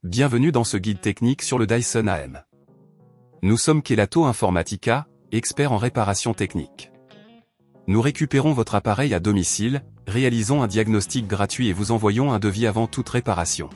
Bienvenue dans ce guide technique sur le Dyson AM. Nous sommes Kelatos Informática, experts en réparation technique. Nous récupérons votre appareil à domicile, réalisons un diagnostic gratuit et vous envoyons un devis avant toute réparation.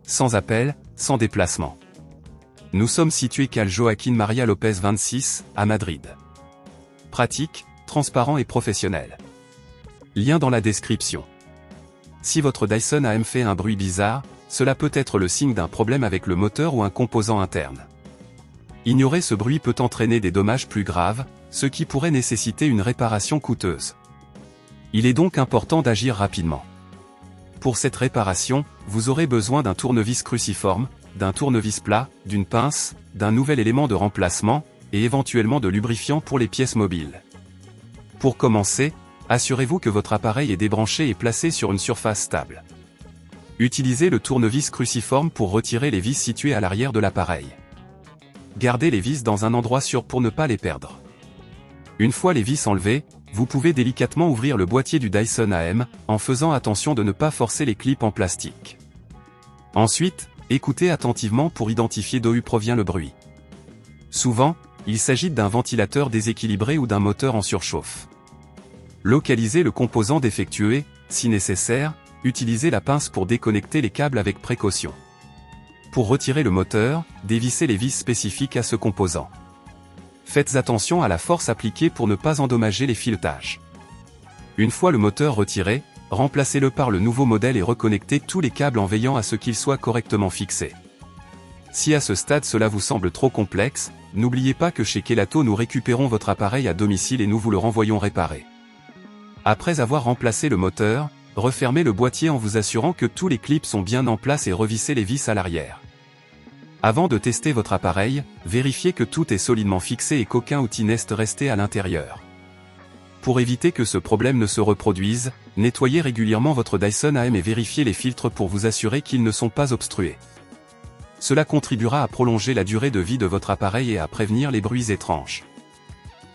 Sans appel, sans déplacement. Nous sommes situés calle Joaquín María López 26, à Madrid. Pratique, transparent et professionnel. Lien dans la description. Si votre Dyson AM fait un bruit bizarre, cela peut être le signe d'un problème avec le moteur ou un composant interne. Ignorer ce bruit peut entraîner des dommages plus graves, ce qui pourrait nécessiter une réparation coûteuse. Il est donc important d'agir rapidement. Pour cette réparation, vous aurez besoin d'un tournevis cruciforme, d'un tournevis plat, d'une pince, d'un nouvel élément de remplacement, et éventuellement de lubrifiant pour les pièces mobiles. Pour commencer, assurez-vous que votre appareil est débranché et placé sur une surface stable. Utilisez le tournevis cruciforme pour retirer les vis situées à l'arrière de l'appareil. Gardez les vis dans un endroit sûr pour ne pas les perdre. Une fois les vis enlevées, vous pouvez délicatement ouvrir le boîtier du Dyson AM, en faisant attention de ne pas forcer les clips en plastique. Ensuite, écoutez attentivement pour identifier d'où provient le bruit. Souvent, il s'agit d'un ventilateur déséquilibré ou d'un moteur en surchauffe. Localisez le composant défectueux et, si nécessaire, utilisez la pince pour déconnecter les câbles avec précaution. Pour retirer le moteur, dévissez les vis spécifiques à ce composant. Faites attention à la force appliquée pour ne pas endommager les filetages. Une fois le moteur retiré, remplacez-le par le nouveau modèle et reconnectez tous les câbles en veillant à ce qu'ils soient correctement fixés. Si à ce stade cela vous semble trop complexe, n'oubliez pas que chez Kelatos nous récupérons votre appareil à domicile et nous vous le renvoyons réparé. Après avoir remplacé le moteur, refermez le boîtier en vous assurant que tous les clips sont bien en place et revissez les vis à l'arrière. Avant de tester votre appareil, vérifiez que tout est solidement fixé et qu'aucun outil n'est resté à l'intérieur. Pour éviter que ce problème ne se reproduise, nettoyez régulièrement votre Dyson AM et vérifiez les filtres pour vous assurer qu'ils ne sont pas obstrués. Cela contribuera à prolonger la durée de vie de votre appareil et à prévenir les bruits étranges.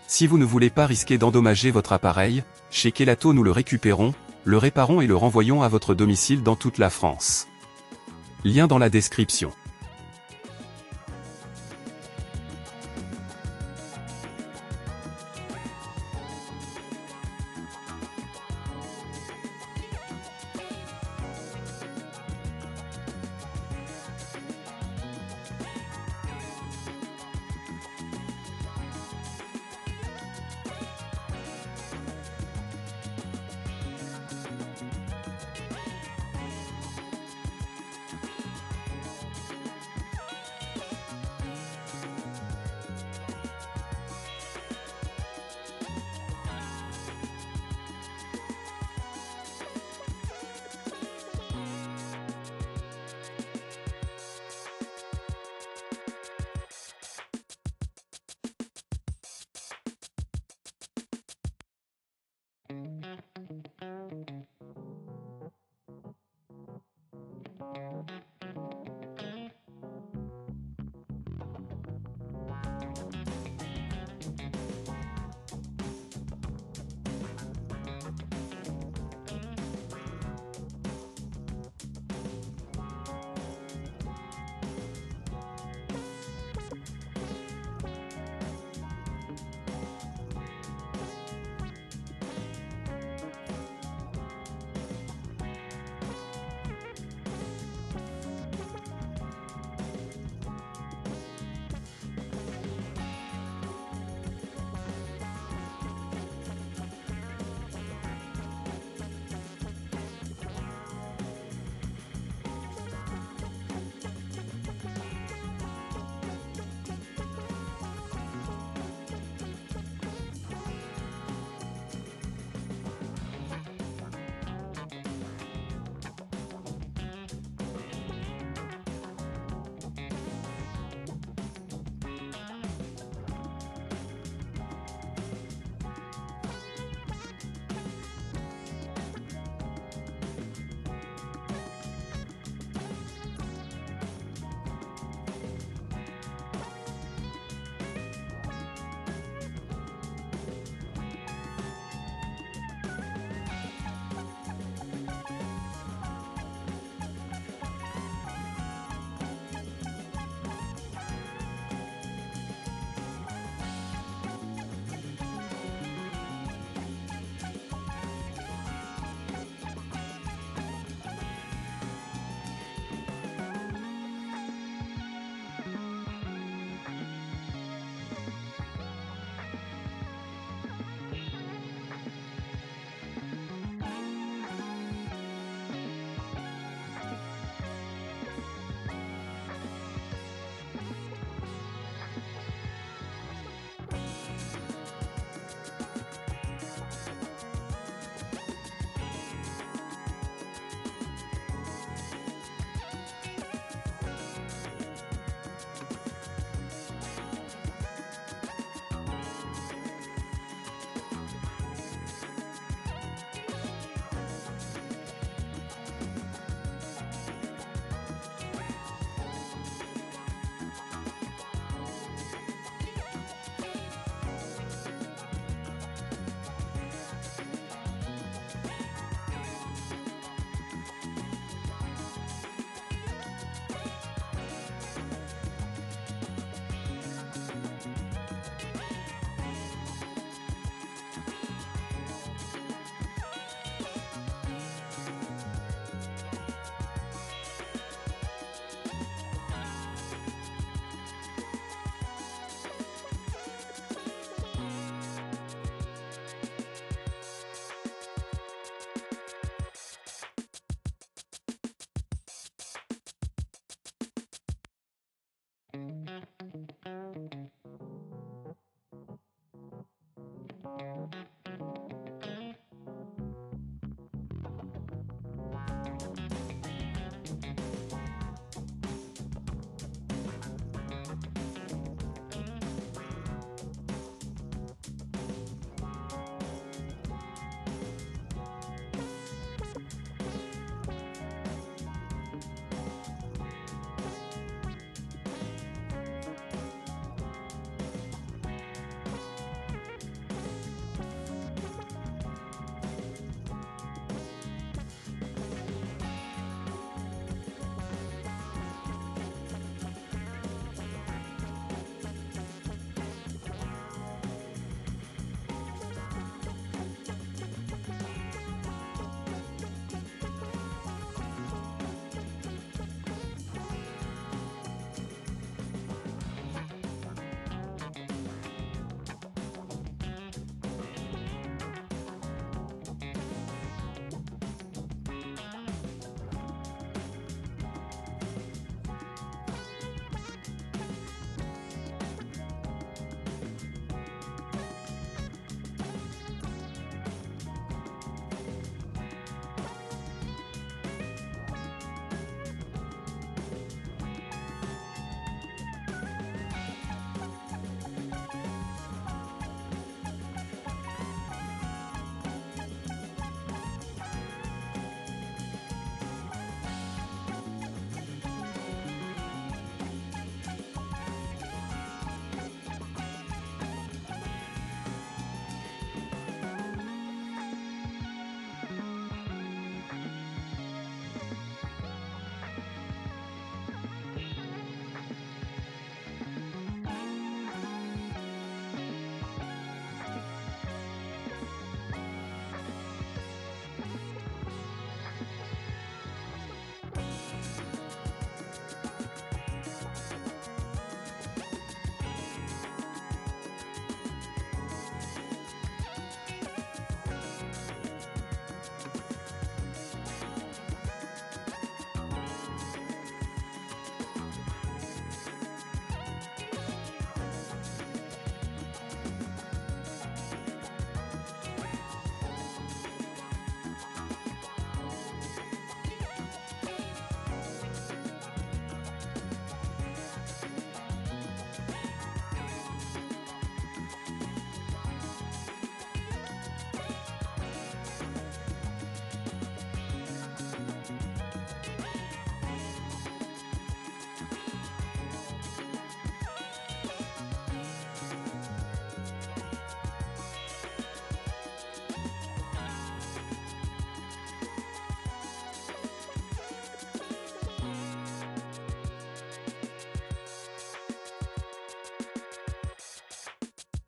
Si vous ne voulez pas risquer d'endommager votre appareil, chez Kelatos nous le récupérons, le réparons et le renvoyons à votre domicile dans toute la France. Lien dans la description.